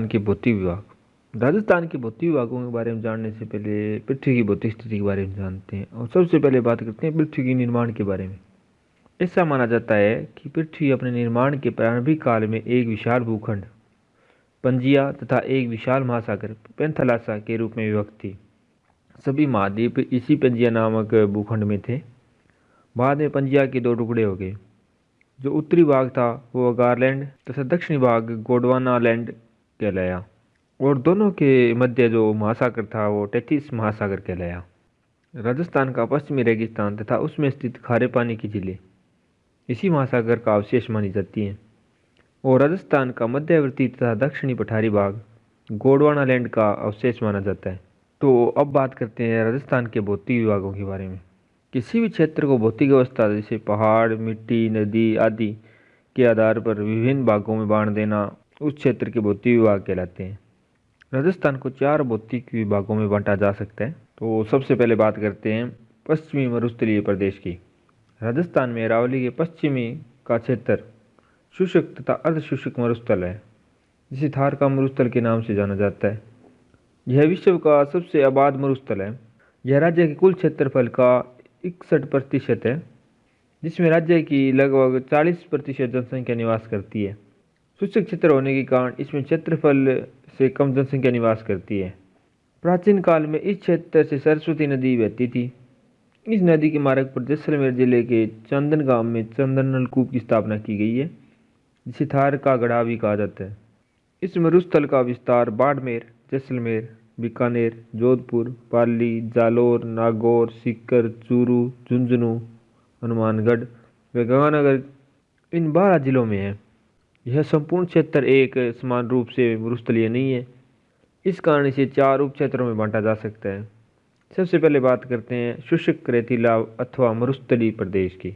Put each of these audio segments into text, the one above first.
के भौतिक विभाग। राजस्थान के भौतिक विभागों के बारे में जानने से पहले पृथ्वी की भौतिक स्थिति के बारे में जानते हैं और सबसे पहले बात करते हैं पृथ्वी के निर्माण के बारे में। ऐसा माना जाता है कि पृथ्वी अपने निर्माण के प्रारंभिक काल में एक विशाल भूखंड पंजिया तथा एक विशाल महासागर पेंथलासा के रूप में विभक्त थी। सभी महाद्वीप इसी पंजिया नामक भूखंड में थे। बाद में पंजिया के दो टुकड़े हो गए। जो उत्तरी भाग था वो गारलैंड तथा दक्षिणी भाग गोंडवानालैंड कहलाया और दोनों के मध्य जो महासागर था वो टेथिस महासागर कहलाया। राजस्थान का पश्चिमी रेगिस्तान तथा उसमें स्थित खारे पानी की झीलें इसी महासागर का अवशेष मानी जाती हैं और राजस्थान का मध्यवर्ती तथा दक्षिणी पठारी भाग गोंडवानालैंड का अवशेष माना जाता है। तो अब बात करते हैं राजस्थान के भौतिक विभागों के बारे में। किसी भी क्षेत्र को भौतिक अवस्था जैसे पहाड़, मिट्टी, नदी आदि के आधार पर विभिन्न भागों में बांट देना उस क्षेत्र के भौतिक विभाग कहलाते हैं। राजस्थान को 4 भौतिक विभागों में बांटा जा सकता है। तो सबसे पहले बात करते हैं पश्चिमी मरुस्थलीय प्रदेश की। राजस्थान में अरावली के पश्चिमी का क्षेत्र शुष्क तथा अर्धशुष्क मरुस्थल है, जिसे थार का मरुस्थल के नाम से जाना जाता है। यह विश्व का सबसे आबाद मरुस्थल है। यह राज्य के कुल क्षेत्रफल का 61% है, जिसमें राज्य की लगभग 40% जनसंख्या निवास करती है। शुष्क क्षेत्र होने के कारण इसमें क्षेत्रफल से कम जनसंख्या निवास करती है। प्राचीन काल में इस क्षेत्र से सरस्वती नदी बहती थी। इस नदी के मार्ग पर जैसलमेर जिले के चंदन गांव में चंदन नलकूप की स्थापना की गई है, जिसे थार का गढ़ा भी कहा जाता है। इस मरुस्थल का विस्तार बाड़मेर, जैसलमेर, बीकानेर, जोधपुर, पाली, जालोर, नागौर, सीकर, चूरू, झुंझुनू, हनुमानगढ़ व गंगानगर इन 12 जिलों में है। यह संपूर्ण क्षेत्र एक समान रूप से मरुस्थलीय नहीं है, इस कारण इसे 4 उप क्षेत्रों में बांटा जा सकता है। सबसे पहले बात करते हैं शुष्क रेतीला अथवा मरुस्थलीय प्रदेश की।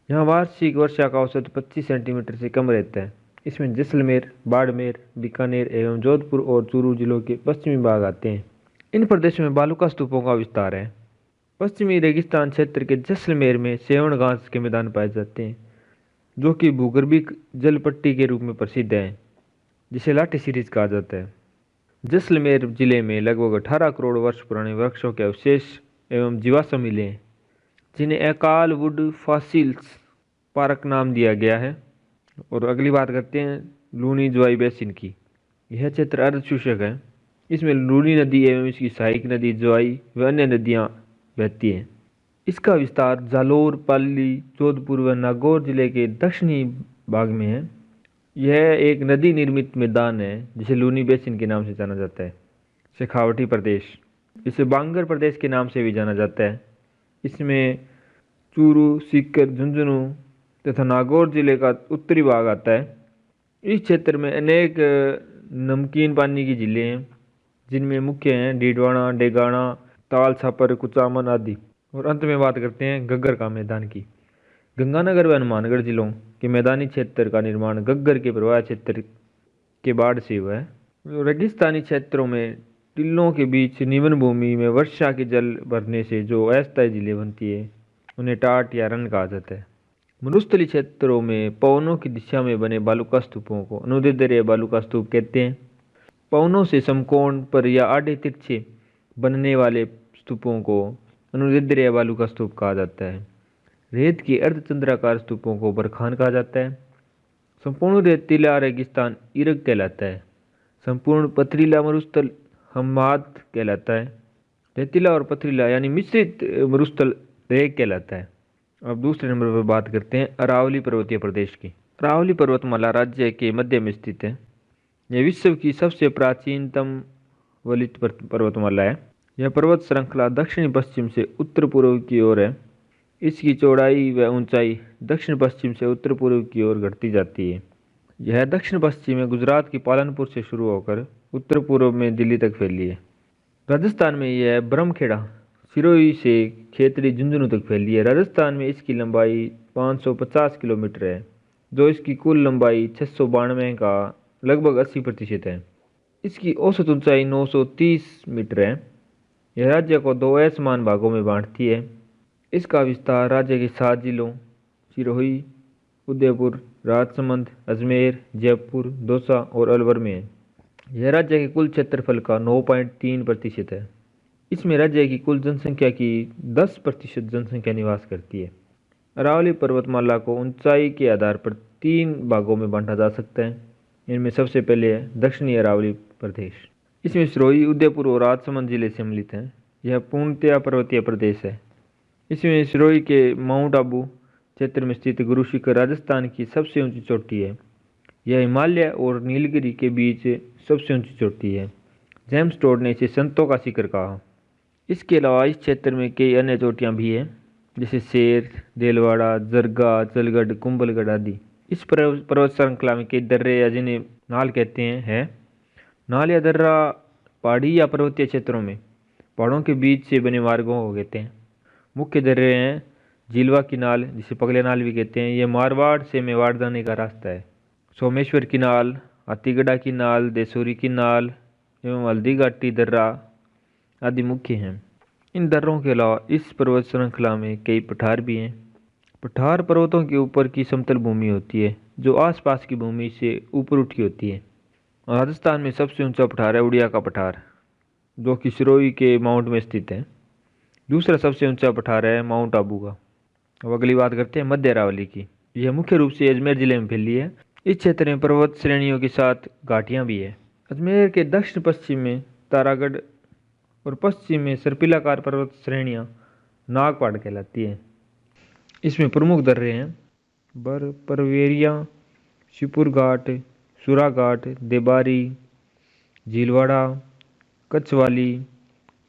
यहाँ वार्षिक वर्षा का औसत 25 सेंटीमीटर से कम रहता है। इसमें जैसलमेर, बाड़मेर, बीकानेर एवं जोधपुर और चूरू जिलों के पश्चिमी भाग आते हैं। इन प्रदेशों में बालुका स्तूपों का विस्तार है। पश्चिमी रेगिस्तान क्षेत्र के जैसलमेर में सेवण घास के मैदान पाए जाते हैं, जो कि भूगर्भिक जल पट्टी के रूप में प्रसिद्ध है, जिसे लाठी सीरीज कहा जाता है। जैसलमेर जिले में लगभग 18 करोड़ वर्ष पुराने वृक्षों के अवशेष एवं जीवाश्म मिले हैं, जिन्हें अकाल वुड फॉसिल्स पार्क नाम दिया गया है। और अगली बात करते हैं लूनी ज्वाई बेसिन की। यह क्षेत्र अर्धशुष्क है। इसमें लूनी नदी एवं इसकी सहायक नदी ज्वाई व अन्य नदियाँ बहती हैं। इसका विस्तार जालोर, पाली, जोधपुर व नागौर जिले के दक्षिणी भाग में है। यह एक नदी निर्मित मैदान है, जिसे लूनी बेसिन के नाम से जाना जाता है। शेखावटी प्रदेश, इसे बांगर प्रदेश के नाम से भी जाना जाता है। इसमें चूरू, सीकर, झुंझुनू तथा नागौर जिले का उत्तरी भाग आता है। इस क्षेत्र में अनेक नमकीन पानी की झीलें हैं, जिनमें मुख्य हैं डीडवाना, डेगाना, ताल छापर, कुचामन आदि। और अंत में बात करते हैं घग्गर का मैदान की। गंगानगर व हनुमानगढ़ जिलों के मैदानी क्षेत्र का निर्माण घग्गर के प्रवाह क्षेत्र के बाढ़ से हुआ है। रेगिस्तानी क्षेत्रों में टिल्लों के बीच निवन भूमि में वर्षा के जल भरने से जो अस्थायी झीलें बनती है, उन्हें टाट या रन कहा जाता है। मरुस्थलीय क्षेत्रों में पवनों की दिशा में बने बालुका स्तूपों को अनुदैर्ध्य बालुका स्तूप कहते हैं। पवनों से समकोण पर या आड़े तिरछे बनने वाले स्तूपों को अनुदैर्ध्य बालुका स्तूप कहा जाता है। रेत की अर्धचंद्राकार स्तूपों को बरखान कहा जाता है। संपूर्ण रेतीला रेगिस्तान इरग कहलाता है। संपूर्ण पथरीला मरुस्थल हम्माद कहलाता है। रेतीला और पथरीला यानी मिश्रित मरुस्थल रेग कहलाता है। अब दूसरे नंबर पर बात करते हैं अरावली पर्वतीय प्रदेश की। अरावली पर्वतमाला राज्य के मध्य में स्थित है। यह विश्व की सबसे प्राचीनतम वलित पर्वतमाला है। यह पर्वत श्रृंखला दक्षिण पश्चिम से उत्तर पूर्व की ओर है। इसकी चौड़ाई व ऊंचाई दक्षिण पश्चिम से उत्तर पूर्व की ओर घटती जाती है। यह दक्षिण पश्चिम में गुजरात की पालनपुर से शुरू होकर उत्तर पूर्व में दिल्ली तक फैली है। राजस्थान में यह ब्रह्मखेड़ा सिरोही से खेतड़ी झुंझुनू तक फैली है। राजस्थान में इसकी लंबाई 550 किलोमीटर है, जो इसकी कुल लंबाई 692 का लगभग 80% है। इसकी औसत ऊंचाई 930 मीटर है। यह राज्य को 2 असमान भागों में बांटती है। इसका विस्तार राज्य के 7 जिलों सिरोही, उदयपुर, राजसमंद, अजमेर, जयपुर, दौसा और अलवर में है। यह राज्य के कुल क्षेत्रफल का 9.3% है। इसमें राज्य की कुल जनसंख्या की 10% जनसंख्या निवास करती है। अरावली पर्वतमाला को ऊंचाई के आधार पर 3 भागों में बांटा जा सकता है। इनमें सबसे पहले है दक्षिणी अरावली प्रदेश। इसमें सिरोही, उदयपुर और राजसमंद जिले सम्मिलित हैं। यह पूर्णतया पर्वतीय प्रदेश है। इसमें सिरोही के माउंट आबू क्षेत्र में स्थित गुरु शिखर राजस्थान की सबसे ऊंची चोटी है। यह हिमालय और नीलगिरी के बीच सबसे ऊंची चोटी है। जेम्स टोड ने इसे संतों का शिखर कहा। इसके अलावा इस क्षेत्र में कई अन्य चोटियां भी हैं, जैसे शेर, देलवाड़ा, जरगा, जलगढ़, कुंभलगढ़ आदि। इस पर्वत श्रृंखला में कई दर्रे या जिन्हें नाल कहते हैं। नाल या दर्रा पहाड़ी या पर्वतीय क्षेत्रों में पहाड़ों के बीच से बने मार्गों को कहते हैं। मुख्य दर्रे हैं झीलवा की नाल, जिसे पगले नाल भी कहते हैं। ये मारवाड़ से मेवाड़ जाने का रास्ता है। सोमेश्वर की नाल, हाथीगढ़ा की नाल, देसूरी की नाल एवं हल्दी घाटी दर्रा आदि मुख्य हैं। इन दर्रों के अलावा इस पर्वत श्रृंखला में कई पठार भी हैं। पठार पर्वतों के ऊपर की समतल भूमि होती है, जो आसपास की भूमि से ऊपर उठी होती है। राजस्थान में सबसे ऊंचा पठार है उड़िया का पठार, जो कि सिरोही के माउंट में स्थित है। दूसरा सबसे ऊंचा पठार है माउंट आबू का। अब अगली बात करते हैं मध्य अरावली की। यह मुख्य रूप से अजमेर जिले में फैली है। इस क्षेत्र में पर्वत श्रेणियों के साथ घाटियां भी है। अजमेर के दक्षिण पश्चिम में तारागढ़ और पश्चिम में सर्पिलाकार पर्वत श्रेणियां नागपाड़ कहलाती है। इसमें प्रमुख दर्रे हैं परवेरिया, शिपुर घाट, सुरा घाट, देबारी, झीलवाड़ा, कच्छवाली,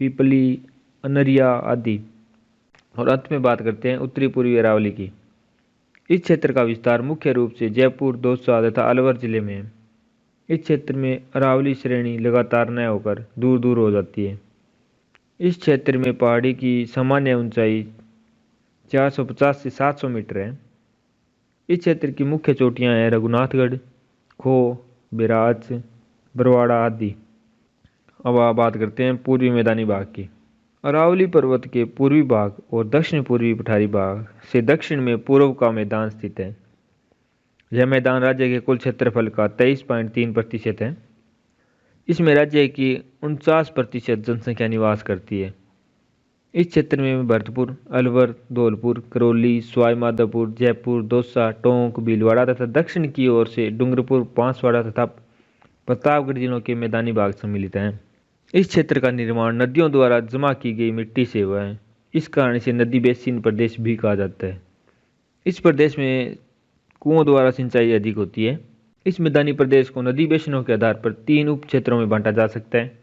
पीपली, अनरिया आदि। और अंत में बात करते हैं उत्तरी पूर्वी अरावली की। इस क्षेत्र का विस्तार मुख्य रूप से जयपुर, दौसा तथा अलवर जिले में है। इस क्षेत्र में अरावली श्रेणी लगातार न होकर दूर दूर हो जाती है। इस क्षेत्र में पहाड़ी की सामान्य ऊंचाई 450 से 700 मीटर है। इस क्षेत्र की मुख्य चोटियां हैं रघुनाथगढ़, खो, बिराज, बरवाड़ा आदि। अब आप बात करते हैं पूर्वी मैदानी भाग की। अरावली पर्वत के पूर्वी भाग और दक्षिण पूर्वी पठारी भाग से दक्षिण में पूर्व का मैदान स्थित है। यह मैदान राज्य के कुल क्षेत्रफल का 23.3% है। इसमें राज्य की 49% जनसंख्या निवास करती है। इस क्षेत्र में भरतपुर, अलवर, धौलपुर, करौली, सवाई माधोपुर, जयपुर, दौसा, टोंक, भीलवाड़ा तथा दक्षिण की ओर से डूंगरपुर, बांसवाड़ा तथा प्रतापगढ़ जिलों के मैदानी भाग सम्मिलित हैं। इस क्षेत्र का निर्माण नदियों द्वारा जमा की गई मिट्टी से हुआ है। इस कारण इसे नदी बेसिन प्रदेश भी कहा जाता है। इस प्रदेश में कुओं द्वारा सिंचाई अधिक होती है। इस मैदानी प्रदेश को नदी बेसिनों के आधार पर 3 उप क्षेत्रों में बांटा जा सकता है।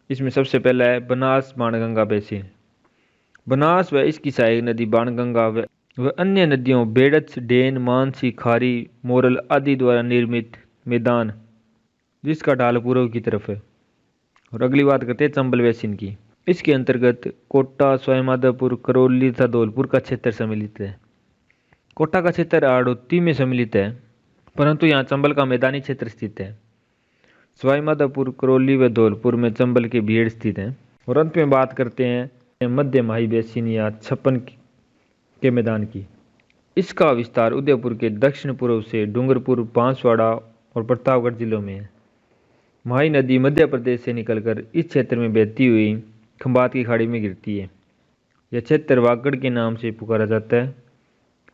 इसमें सबसे पहला है बनास बाणगंगा बेसिन। बनास व इसकी सहायक नदी बाणगंगा व अन्य नदियों बेड़च, डेन, मानसी, खारी, मोरल आदि द्वारा निर्मित मैदान, जिसका ढाल पूर्व की तरफ है। और अगली बात करते हैं चंबल बेसिन की। इसके अंतर्गत कोटा, सवाईमाधोपुर, करौली तथा धौलपुर का क्षेत्र सम्मिलित है। कोटा का क्षेत्र हाड़ौती में सम्मिलित है, परंतु यहाँ चंबल का मैदानी क्षेत्र स्थित है। सवाईमाधोपुर, करौली व धौलपुर में चंबल के भीड़ स्थित हैं। और अंत में बात करते हैं मध्य माही बेसिन या छप्पन के मैदान की। इसका विस्तार उदयपुर के दक्षिण पूर्व से डूंगरपुर, बांसवाड़ा और प्रतापगढ़ जिलों में है। माही नदी मध्य प्रदेश से निकलकर इस क्षेत्र में बहती हुई खंबात की खाड़ी में गिरती है। यह क्षेत्र वागड़ के नाम से पुकारा जाता है।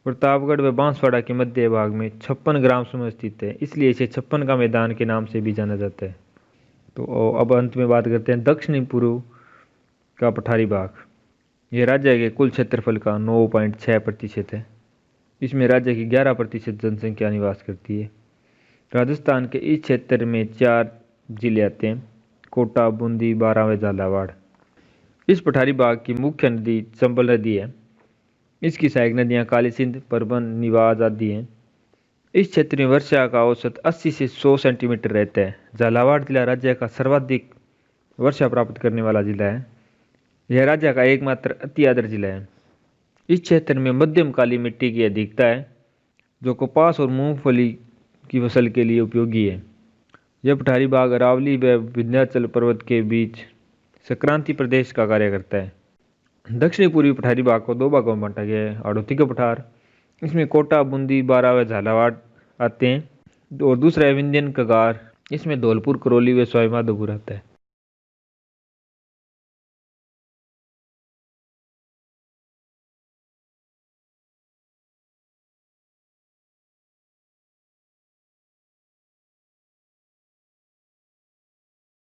प्रतापगढ़ व बांसवाड़ा के मध्य भाग में 56 ग्राम समूह स्थित है, इसलिए इसे 56 का मैदान के नाम से भी जाना जाता है। तो अब अंत में बात करते हैं दक्षिणी पूर्व का पठारी भाग। यह राज्य के कुल क्षेत्रफल का 9.6% है। इसमें राज्य की 11% जनसंख्या निवास करती है। राजस्थान के इस क्षेत्र में 4 जिले आते हैं, कोटा, बूंदी, बारां व झालावाड़। इस पठारी भाग की मुख्य नदी चंबल नदी है। इसकी सहायक नदियां काली सिंध, परबन, निवाज आदि हैं। इस क्षेत्र में वर्षा का औसत 80 से 100 सेंटीमीटर रहता है। झालावाड़ जिला राज्य का सर्वाधिक वर्षा प्राप्त करने वाला जिला है। यह राज्य का एकमात्र अति आर्द्र जिला है। इस क्षेत्र में मध्यम काली मिट्टी की अधिकता है, जो कपास और मूंगफली की फसल के लिए उपयोगी है। यह पठारी भाग अरावली व विंध्याचल पर्वत के बीच संक्रांति प्रदेश का कार्य करता है। दक्षिणी पूर्वी पठारी भाग को 2 भागों में बांटा गया है। हाड़ौती का पठार, इसमें कोटा, बूंदी, बारां व झालावाड़ आते हैं, और दूसरा है विंध्यन कगार इसमें धौलपुर, करौली व सवाई माधोपुर आता है।